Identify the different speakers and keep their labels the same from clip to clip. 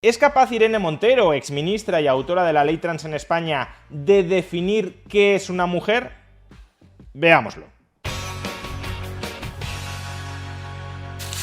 Speaker 1: ¿Es capaz Irene Montero, exministra y autora de la ley trans en España, de definir qué es una mujer? Veámoslo.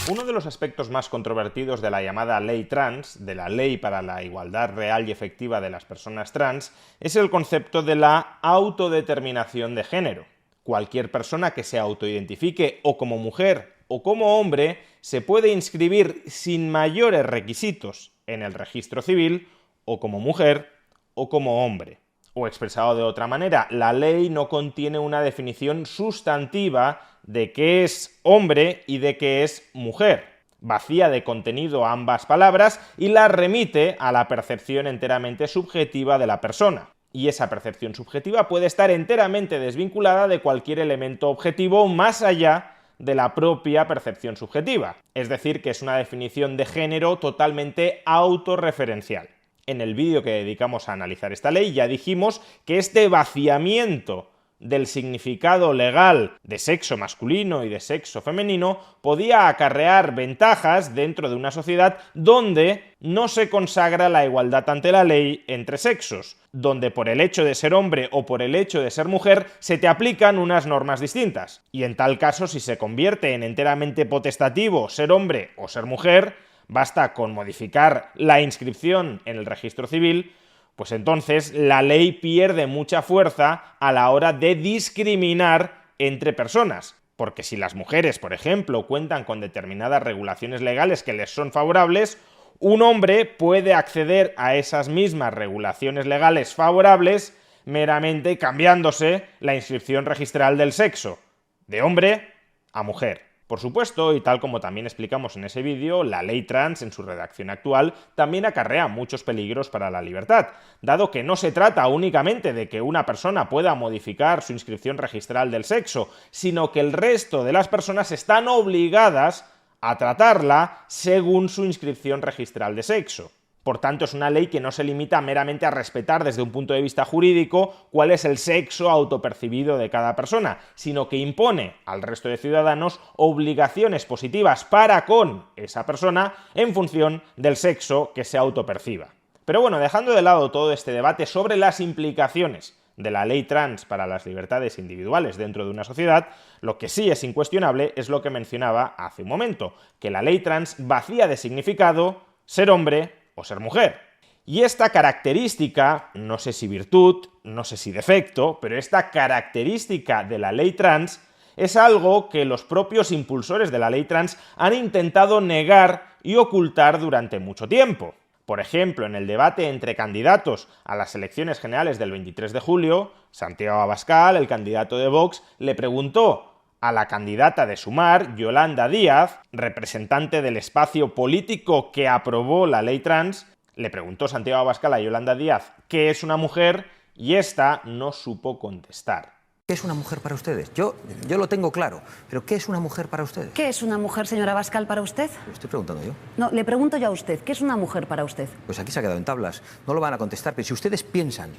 Speaker 1: Uno de los aspectos más controvertidos de la llamada ley trans, de la ley para la igualdad real y efectiva de las personas trans, es el concepto de la autodeterminación de género. Cualquier persona que se autoidentifique o como mujer o como hombre se puede inscribir sin mayores requisitos en el registro civil o como mujer o como hombre. O expresado de otra manera, la ley no contiene una definición sustantiva de qué es hombre y de qué es mujer. Vacía de contenido ambas palabras y las remite a la percepción enteramente subjetiva de la persona. Y esa percepción subjetiva puede estar enteramente desvinculada de cualquier elemento objetivo más allá de la propia percepción subjetiva. Es decir, que es una definición de género totalmente autorreferencial. En el vídeo que dedicamos a analizar esta ley ya dijimos que este vaciamiento del significado legal de sexo masculino y de sexo femenino podía acarrear ventajas dentro de una sociedad donde no se consagra la igualdad ante la ley entre sexos, donde por el hecho de ser hombre o por el hecho de ser mujer se te aplican unas normas distintas. Y en tal caso, si se convierte en enteramente potestativo ser hombre o ser mujer, basta con modificar la inscripción en el registro civil, pues entonces la ley pierde mucha fuerza a la hora de discriminar entre personas. Porque si las mujeres, por ejemplo, cuentan con determinadas regulaciones legales que les son favorables, un hombre puede acceder a esas mismas regulaciones legales favorables meramente cambiándose la inscripción registral del sexo, de hombre a mujer. Por supuesto, y tal como también explicamos en ese vídeo, la ley trans en su redacción actual también acarrea muchos peligros para la libertad, dado que no se trata únicamente de que una persona pueda modificar su inscripción registral del sexo, sino que el resto de las personas están obligadas a tratarla según su inscripción registral de sexo. Por tanto, es una ley que no se limita meramente a respetar desde un punto de vista jurídico cuál es el sexo autopercibido de cada persona, sino que impone al resto de ciudadanos obligaciones positivas para con esa persona en función del sexo que se autoperciba. Pero bueno, dejando de lado todo este debate sobre las implicaciones de la ley trans para las libertades individuales dentro de una sociedad, lo que sí es incuestionable es lo que mencionaba hace un momento, que la ley trans vacía de significado ser hombre o ser mujer. Y esta característica, no sé si virtud, no sé si defecto, pero esta característica de la ley trans es algo que los propios impulsores de la ley trans han intentado negar y ocultar durante mucho tiempo. Por ejemplo, en el debate entre candidatos a las elecciones generales del 23 de julio, Santiago Abascal, el candidato de Vox, le preguntó a la candidata de Sumar, Yolanda Díaz, representante del espacio político que aprobó la ley trans, le preguntó Santiago Abascal a Yolanda Díaz qué es una mujer y ésta no supo contestar.
Speaker 2: ¿Qué es una mujer para ustedes? Yo lo tengo claro, pero ¿qué es una mujer para ustedes?
Speaker 3: ¿Qué es una mujer, señora Abascal, para usted?
Speaker 2: Lo estoy preguntando yo.
Speaker 3: No, le pregunto yo a usted, ¿qué es una mujer para usted?
Speaker 2: Pues aquí se ha quedado en tablas, no lo van a contestar, pero si ustedes piensan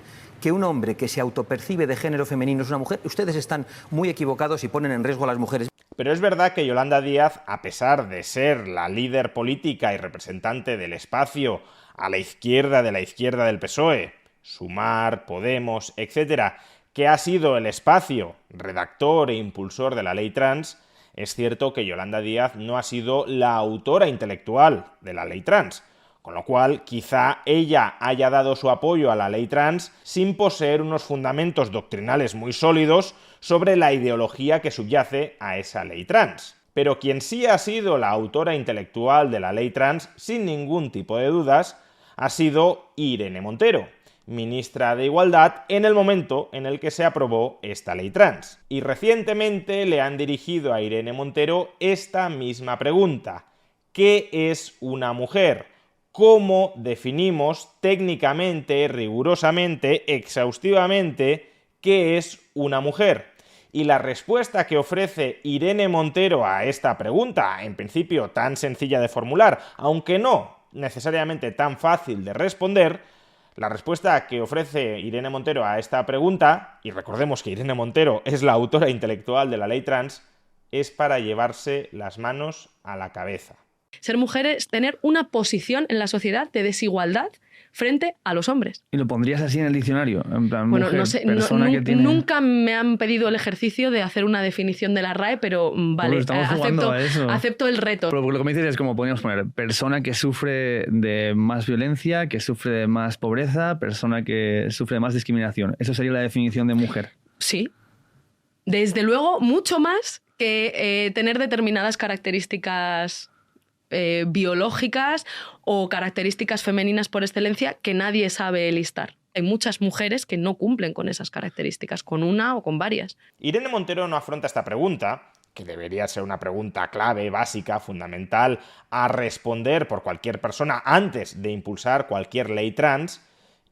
Speaker 2: que un hombre que se autopercibe de género femenino es una mujer, ustedes están muy equivocados y ponen en riesgo a las mujeres.
Speaker 1: Pero es verdad que Yolanda Díaz, a pesar de ser la líder política y representante del espacio a la izquierda del PSOE, Sumar, Podemos, etcétera, que ha sido el espacio redactor e impulsor de la ley trans, es cierto que Yolanda Díaz no ha sido la autora intelectual de la ley trans, con lo cual quizá ella haya dado su apoyo a la ley trans sin poseer unos fundamentos doctrinales muy sólidos sobre la ideología que subyace a esa ley trans. Pero quien sí ha sido la autora intelectual de la ley trans, sin ningún tipo de dudas, ha sido Irene Montero, ministra de Igualdad en el momento en el que se aprobó esta ley trans. Y recientemente le han dirigido a Irene Montero esta misma pregunta: ¿qué es una mujer? ¿Cómo definimos técnicamente, rigurosamente, exhaustivamente qué es una mujer? Y la respuesta que ofrece Irene Montero a esta pregunta, en principio tan sencilla de formular, aunque no necesariamente tan fácil de responder, la respuesta que ofrece Irene Montero a esta pregunta, y recordemos que Irene Montero es la autora intelectual de la ley trans, es para llevarse las manos a la cabeza.
Speaker 4: Ser mujer es tener una posición en la sociedad de desigualdad frente a los hombres.
Speaker 5: ¿Y lo pondrías así en el diccionario? En plan,
Speaker 4: Bueno,
Speaker 5: mujer,
Speaker 4: no sé,
Speaker 5: persona que tiene...
Speaker 4: nunca me han pedido el ejercicio de hacer una definición de la RAE, pero vale,
Speaker 5: estamos jugando a eso.
Speaker 4: acepto el reto.
Speaker 5: Pero lo que me dices es como podríamos poner persona que sufre de más violencia, que sufre de más pobreza, persona que sufre de más discriminación. Eso sería la definición de mujer.
Speaker 4: Sí. Desde luego, mucho más que tener determinadas características biológicas o características femeninas por excelencia que nadie sabe listar. Hay muchas mujeres que no cumplen con esas características, con una o con varias.
Speaker 1: Irene Montero no afronta esta pregunta, que debería ser una pregunta clave, básica, fundamental, a responder por cualquier persona antes de impulsar cualquier ley trans.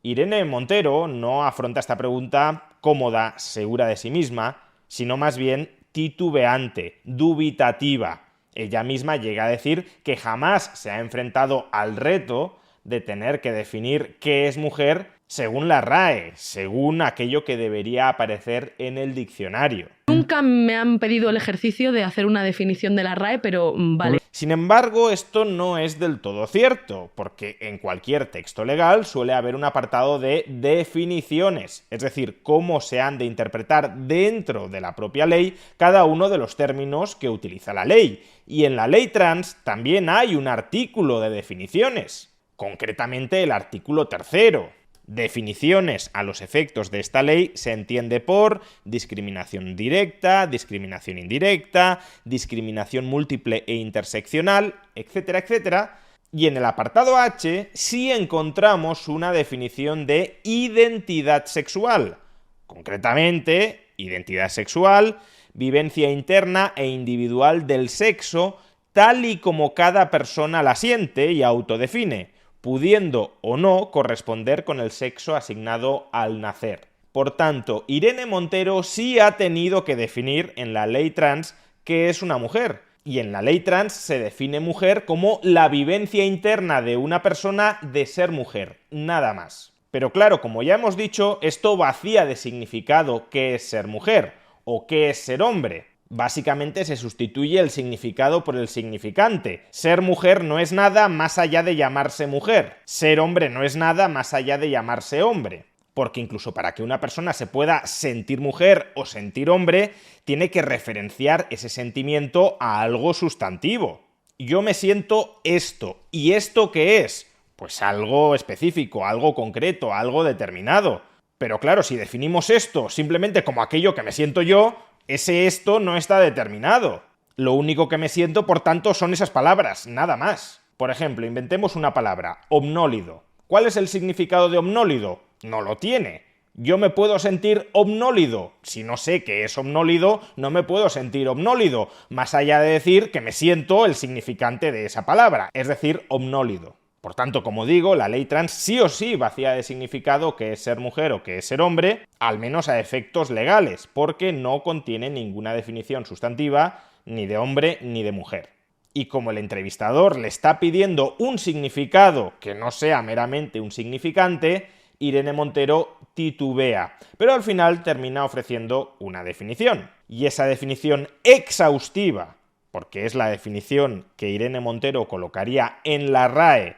Speaker 1: Irene Montero no afronta esta pregunta cómoda, segura de sí misma, sino más bien titubeante, dubitativa. Ella misma llega a decir que jamás se ha enfrentado al reto de tener que definir qué es mujer según la RAE, según aquello que debería aparecer en el diccionario.
Speaker 4: Nunca me han pedido el ejercicio de hacer una definición de la RAE, pero vale.
Speaker 1: Sin embargo, esto no es del todo cierto, porque en cualquier texto legal suele haber un apartado de definiciones, es decir, cómo se han de interpretar dentro de la propia ley cada uno de los términos que utiliza la ley. Y en la ley trans también hay un artículo de definiciones, concretamente el artículo 3º. Definiciones a los efectos de esta ley se entiende por discriminación directa, discriminación indirecta, discriminación múltiple e interseccional, etcétera, etcétera. Y en el apartado H sí encontramos una definición de identidad sexual. Concretamente, identidad sexual, vivencia interna e individual del sexo, tal y como cada persona la siente y autodefine, pudiendo o no corresponder con el sexo asignado al nacer. Por tanto, Irene Montero sí ha tenido que definir en la ley trans qué es una mujer. Y en la ley trans se define mujer como la vivencia interna de una persona de ser mujer, nada más. Pero claro, como ya hemos dicho, esto vacía de significado qué es ser mujer o qué es ser hombre. Básicamente se sustituye el significado por el significante. Ser mujer no es nada más allá de llamarse mujer. Ser hombre no es nada más allá de llamarse hombre. Porque incluso para que una persona se pueda sentir mujer o sentir hombre, tiene que referenciar ese sentimiento a algo sustantivo. Yo me siento esto. ¿Y esto qué es? Pues algo específico, algo concreto, algo determinado. Pero claro, si definimos esto simplemente como aquello que me siento yo, ese esto no está determinado. Lo único que me siento, por tanto, son esas palabras, nada más. Por ejemplo, inventemos una palabra, omnólido. ¿Cuál es el significado de omnólido? No lo tiene. Yo me puedo sentir omnólido. Si no sé qué es omnólido, no me puedo sentir omnólido, más allá de decir que me siento el significante de esa palabra, es decir, omnólido. Por tanto, como digo, la ley trans sí o sí vacía de significado qué es ser mujer o qué es ser hombre, al menos a efectos legales, porque no contiene ninguna definición sustantiva ni de hombre ni de mujer. Y como el entrevistador le está pidiendo un significado que no sea meramente un significante, Irene Montero titubea, pero al final termina ofreciendo una definición. Y esa definición exhaustiva, porque es la definición que Irene Montero colocaría en la RAE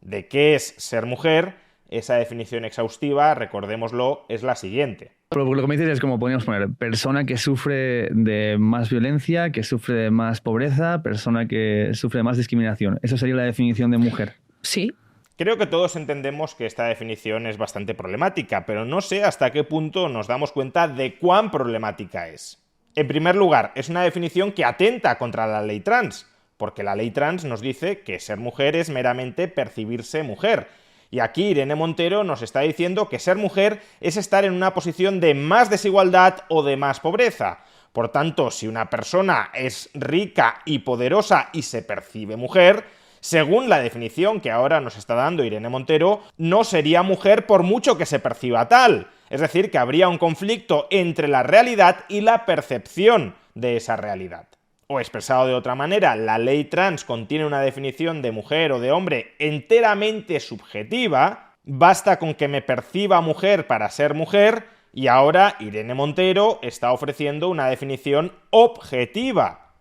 Speaker 1: de qué es ser mujer, esa definición exhaustiva, recordémoslo, es la siguiente.
Speaker 5: Pero lo que me dices es como podríamos poner persona que sufre de más violencia, que sufre de más pobreza, persona que sufre de más discriminación. ¿Eso sería la definición de mujer?
Speaker 4: Sí.
Speaker 1: Creo que todos entendemos que esta definición es bastante problemática, pero no sé hasta qué punto nos damos cuenta de cuán problemática es. En primer lugar, es una definición que atenta contra la ley trans, porque la ley trans nos dice que ser mujer es meramente percibirse mujer. Y aquí Irene Montero nos está diciendo que ser mujer es estar en una posición de más desigualdad o de más pobreza. Por tanto, si una persona es rica y poderosa y se percibe mujer, según la definición que ahora nos está dando Irene Montero, no sería mujer por mucho que se perciba tal. Es decir, que habría un conflicto entre la realidad y la percepción de esa realidad. O expresado de otra manera, la ley trans contiene una definición de mujer o de hombre enteramente subjetiva, basta con que me perciba mujer para ser mujer, y ahora Irene Montero está ofreciendo una definición objetiva.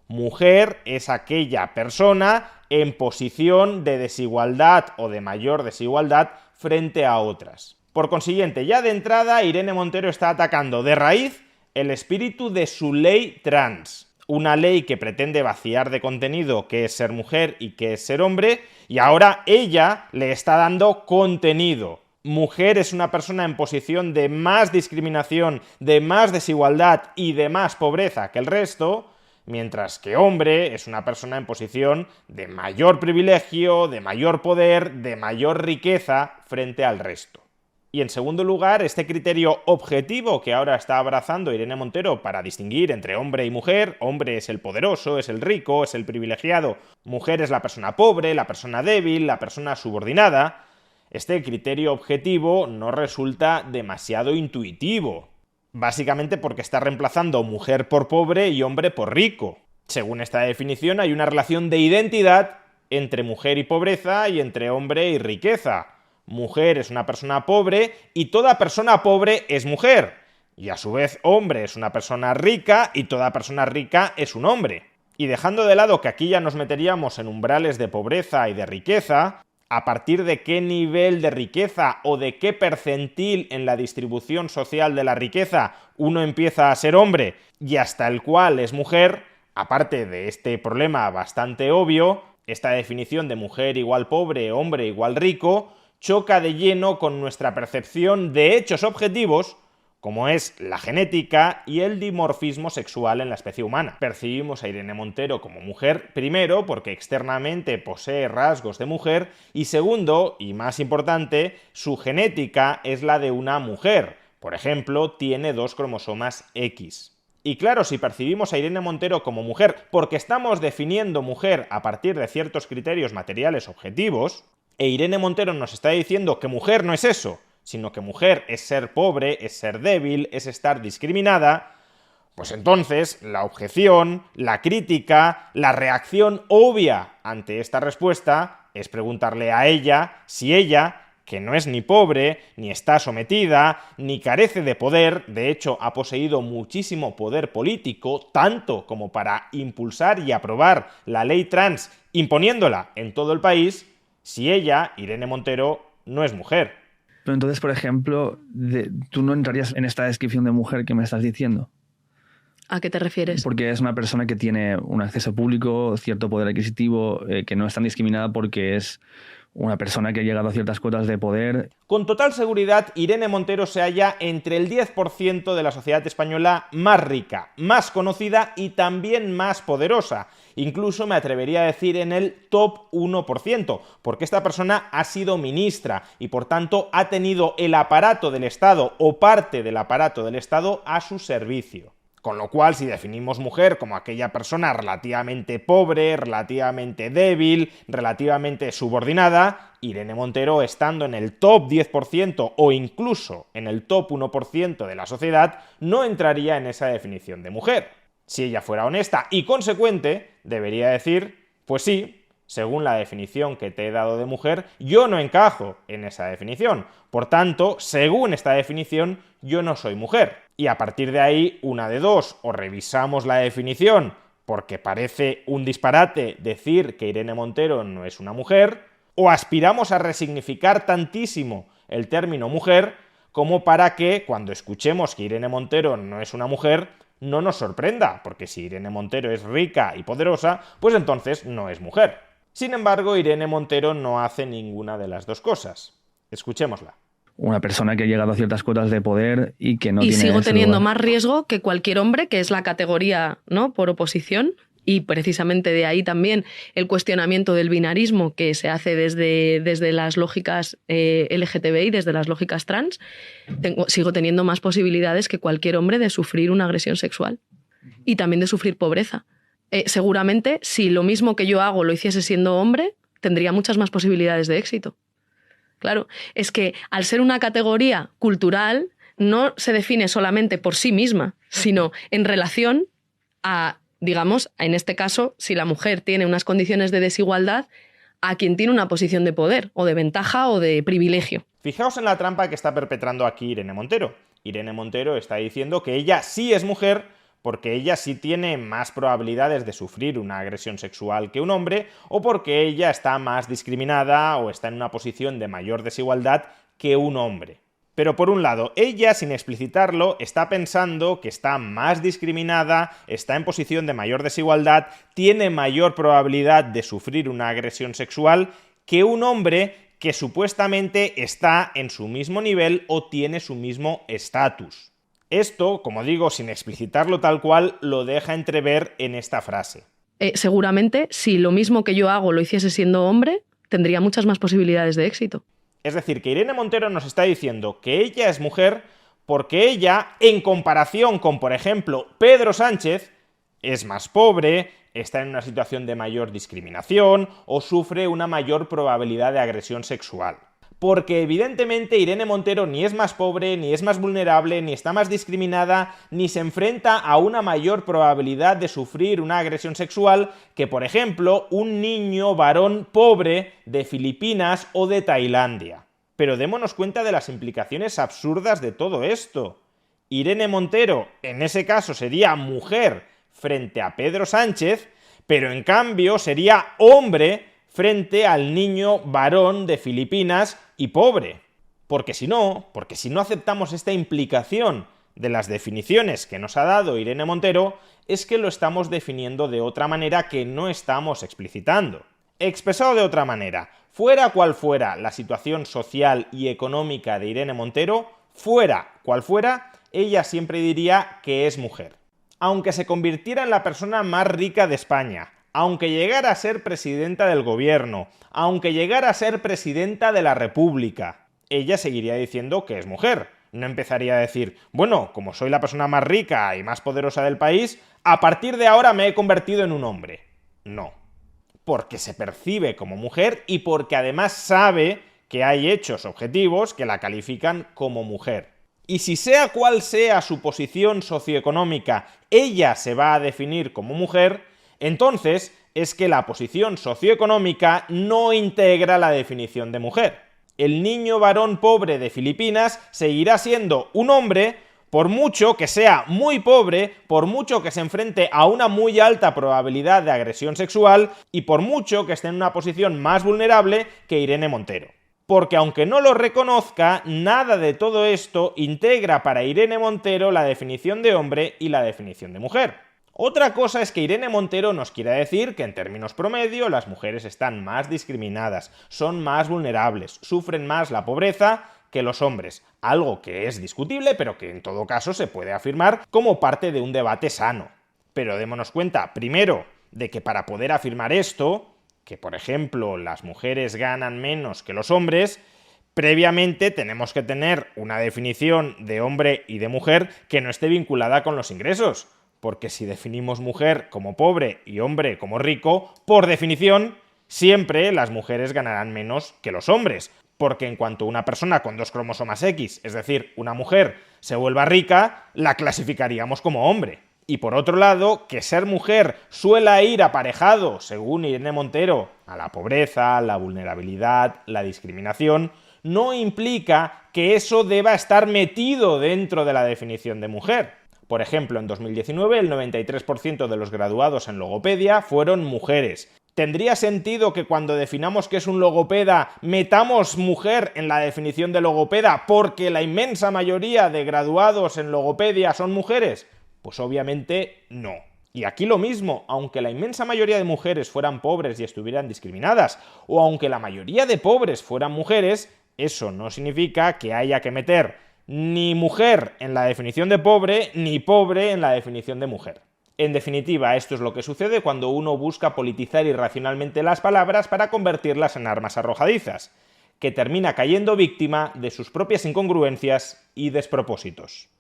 Speaker 1: Mujer es aquella persona en posición de desigualdad o de mayor desigualdad frente a otras. Por consiguiente, ya de entrada, Irene Montero está atacando de raíz el espíritu de su ley trans. Una ley que pretende vaciar de contenido qué es ser mujer y qué es ser hombre, y ahora ella le está dando contenido. Mujer es una persona en posición de más discriminación, de más desigualdad y de más pobreza que el resto, mientras que hombre es una persona en posición de mayor privilegio, de mayor poder, de mayor riqueza frente al resto. Y en segundo lugar, este criterio objetivo que ahora está abrazando Irene Montero para distinguir entre hombre y mujer: hombre es el poderoso, es el rico, es el privilegiado, mujer es la persona pobre, la persona débil, la persona subordinada. Este criterio objetivo no resulta demasiado intuitivo, básicamente porque está reemplazando mujer por pobre y hombre por rico. Según esta definición, hay una relación de identidad entre mujer y pobreza y entre hombre y riqueza. Mujer es una persona pobre y toda persona pobre es mujer. Y a su vez, hombre es una persona rica y toda persona rica es un hombre. Y dejando de lado que aquí ya nos meteríamos en umbrales de pobreza y de riqueza, a partir de qué nivel de riqueza o de qué percentil en la distribución social de la riqueza uno empieza a ser hombre y hasta el cual es mujer, aparte de este problema bastante obvio, esta definición de mujer igual pobre, hombre igual rico, choca de lleno con nuestra percepción de hechos objetivos, como es la genética y el dimorfismo sexual en la especie humana. Percibimos a Irene Montero como mujer, primero, porque externamente posee rasgos de mujer, y segundo, y más importante, su genética es la de una mujer. Por ejemplo, tiene 2 cromosomas X. Y claro, si percibimos a Irene Montero como mujer porque estamos definiendo mujer a partir de ciertos criterios materiales objetivos, e Irene Montero nos está diciendo que mujer no es eso, sino que mujer es ser pobre, es ser débil, es estar discriminada, pues entonces la objeción, la crítica, la reacción obvia ante esta respuesta es preguntarle a ella si ella, que no es ni pobre, ni está sometida, ni carece de poder, de hecho ha poseído muchísimo poder político, tanto como para impulsar y aprobar la ley trans, imponiéndola en todo el país, si ella, Irene Montero, no es mujer.
Speaker 5: Pero entonces, por ejemplo, tú no entrarías en esta descripción de mujer que me estás diciendo.
Speaker 4: ¿A qué te refieres?
Speaker 5: Porque es una persona que tiene un acceso público, cierto poder adquisitivo, que no es tan discriminada porque es una persona que ha llegado a ciertas cuotas de poder.
Speaker 1: Con total seguridad, Irene Montero se halla entre el 10% de la sociedad española más rica, más conocida y también más poderosa. Incluso me atrevería a decir en el top 1%, porque esta persona ha sido ministra y por tanto ha tenido el aparato del Estado o parte del aparato del Estado a su servicio. Con lo cual, si definimos mujer como aquella persona relativamente pobre, relativamente débil, relativamente subordinada, Irene Montero, estando en el top 10% o incluso en el top 1% de la sociedad, no entraría en esa definición de mujer. Si ella fuera honesta y consecuente, debería decir, pues sí, según la definición que te he dado de mujer, yo no encajo en esa definición. Por tanto, según esta definición, yo no soy mujer. Y a partir de ahí, una de dos: o revisamos la definición porque parece un disparate decir que Irene Montero no es una mujer, o aspiramos a resignificar tantísimo el término mujer como para que, cuando escuchemos que Irene Montero no es una mujer, no nos sorprenda, porque si Irene Montero es rica y poderosa, pues entonces no es mujer. Sin embargo, Irene Montero no hace ninguna de las dos cosas. Escuchémosla.
Speaker 5: Una persona que ha llegado a ciertas cuotas de poder y que no tiene...
Speaker 4: Y sigo
Speaker 5: ese
Speaker 4: teniendo
Speaker 5: lugar.
Speaker 4: más riesgo que cualquier hombre, que es la categoría, ¿no?, por oposición, y precisamente de ahí también el cuestionamiento del binarismo que se hace desde las lógicas LGTBI, desde las lógicas trans. Sigo teniendo más posibilidades que cualquier hombre de sufrir una agresión sexual y también de sufrir pobreza. Seguramente, si lo mismo que yo hago lo hiciese siendo hombre, tendría muchas más posibilidades de éxito. Claro, es que al ser una categoría cultural no se define solamente por sí misma, sino en relación a, digamos, en este caso, si la mujer tiene unas condiciones de desigualdad, a quien tiene una posición de poder, o de ventaja, o de privilegio.
Speaker 1: Fijaos en la trampa que está perpetrando aquí Irene Montero. Irene Montero está diciendo que ella sí es mujer porque ella sí tiene más probabilidades de sufrir una agresión sexual que un hombre, o porque ella está más discriminada o está en una posición de mayor desigualdad que un hombre. Pero por un lado, ella, sin explicitarlo, está pensando que está más discriminada, está en posición de mayor desigualdad, tiene mayor probabilidad de sufrir una agresión sexual que un hombre que supuestamente está en su mismo nivel o tiene su mismo estatus. Esto, como digo, sin explicitarlo tal cual, lo deja entrever en esta frase.
Speaker 4: Seguramente, si lo mismo que yo hago lo hiciese siendo hombre, tendría muchas más posibilidades de éxito.
Speaker 1: Es decir, que Irene Montero nos está diciendo que ella es mujer porque ella, en comparación con, por ejemplo, Pedro Sánchez, es más pobre, está en una situación de mayor discriminación o sufre una mayor probabilidad de agresión sexual. Porque evidentemente Irene Montero ni es más pobre, ni es más vulnerable, ni está más discriminada, ni se enfrenta a una mayor probabilidad de sufrir una agresión sexual que, por ejemplo, un niño varón pobre de Filipinas o de Tailandia. Pero démonos cuenta de las implicaciones absurdas de todo esto. Irene Montero, en ese caso, sería mujer frente a Pedro Sánchez, pero en cambio sería hombre frente al niño varón de Filipinas y pobre. Porque si no aceptamos esta implicación de las definiciones que nos ha dado Irene Montero, es que lo estamos definiendo de otra manera que no estamos explicitando. Expresado de otra manera, fuera cual fuera la situación social y económica de Irene Montero, fuera cual fuera, ella siempre diría que es mujer. Aunque se convirtiera en la persona más rica de España, aunque llegara a ser presidenta del gobierno, aunque llegara a ser presidenta de la República, ella seguiría diciendo que es mujer. No empezaría a decir, bueno, como soy la persona más rica y más poderosa del país, a partir de ahora me he convertido en un hombre. No. Porque se percibe como mujer y porque además sabe que hay hechos objetivos que la califican como mujer. Y si sea cual sea su posición socioeconómica, ella se va a definir como mujer, entonces es que la posición socioeconómica no integra la definición de mujer. El niño varón pobre de Filipinas seguirá siendo un hombre, por mucho que sea muy pobre, por mucho que se enfrente a una muy alta probabilidad de agresión sexual y por mucho que esté en una posición más vulnerable que Irene Montero. Porque aunque no lo reconozca, nada de todo esto integra para Irene Montero la definición de hombre y la definición de mujer. Otra cosa es que Irene Montero nos quiera decir que en términos promedio las mujeres están más discriminadas, son más vulnerables, sufren más la pobreza que los hombres, algo que es discutible pero que en todo caso se puede afirmar como parte de un debate sano. Pero démonos cuenta, primero, de que para poder afirmar esto, que por ejemplo las mujeres ganan menos que los hombres, previamente tenemos que tener una definición de hombre y de mujer que no esté vinculada con los ingresos. Porque si definimos mujer como pobre y hombre como rico, por definición, siempre las mujeres ganarán menos que los hombres. Porque en cuanto una persona con 2 cromosomas X, es decir, una mujer, se vuelva rica, la clasificaríamos como hombre. Y por otro lado, que ser mujer suele ir aparejado, según Irene Montero, a la pobreza, la vulnerabilidad, la discriminación, no implica que eso deba estar metido dentro de la definición de mujer. Por ejemplo, en 2019 el 93% de los graduados en logopedia fueron mujeres. ¿Tendría sentido que cuando definamos qué es un logopeda metamos mujer en la definición de logopeda porque la inmensa mayoría de graduados en logopedia son mujeres? Pues obviamente no. Y aquí lo mismo, aunque la inmensa mayoría de mujeres fueran pobres y estuvieran discriminadas, o aunque la mayoría de pobres fueran mujeres, eso no significa que haya que meter ni mujer en la definición de pobre, ni pobre en la definición de mujer. En definitiva, esto es lo que sucede cuando uno busca politizar irracionalmente las palabras para convertirlas en armas arrojadizas, que termina cayendo víctima de sus propias incongruencias y despropósitos.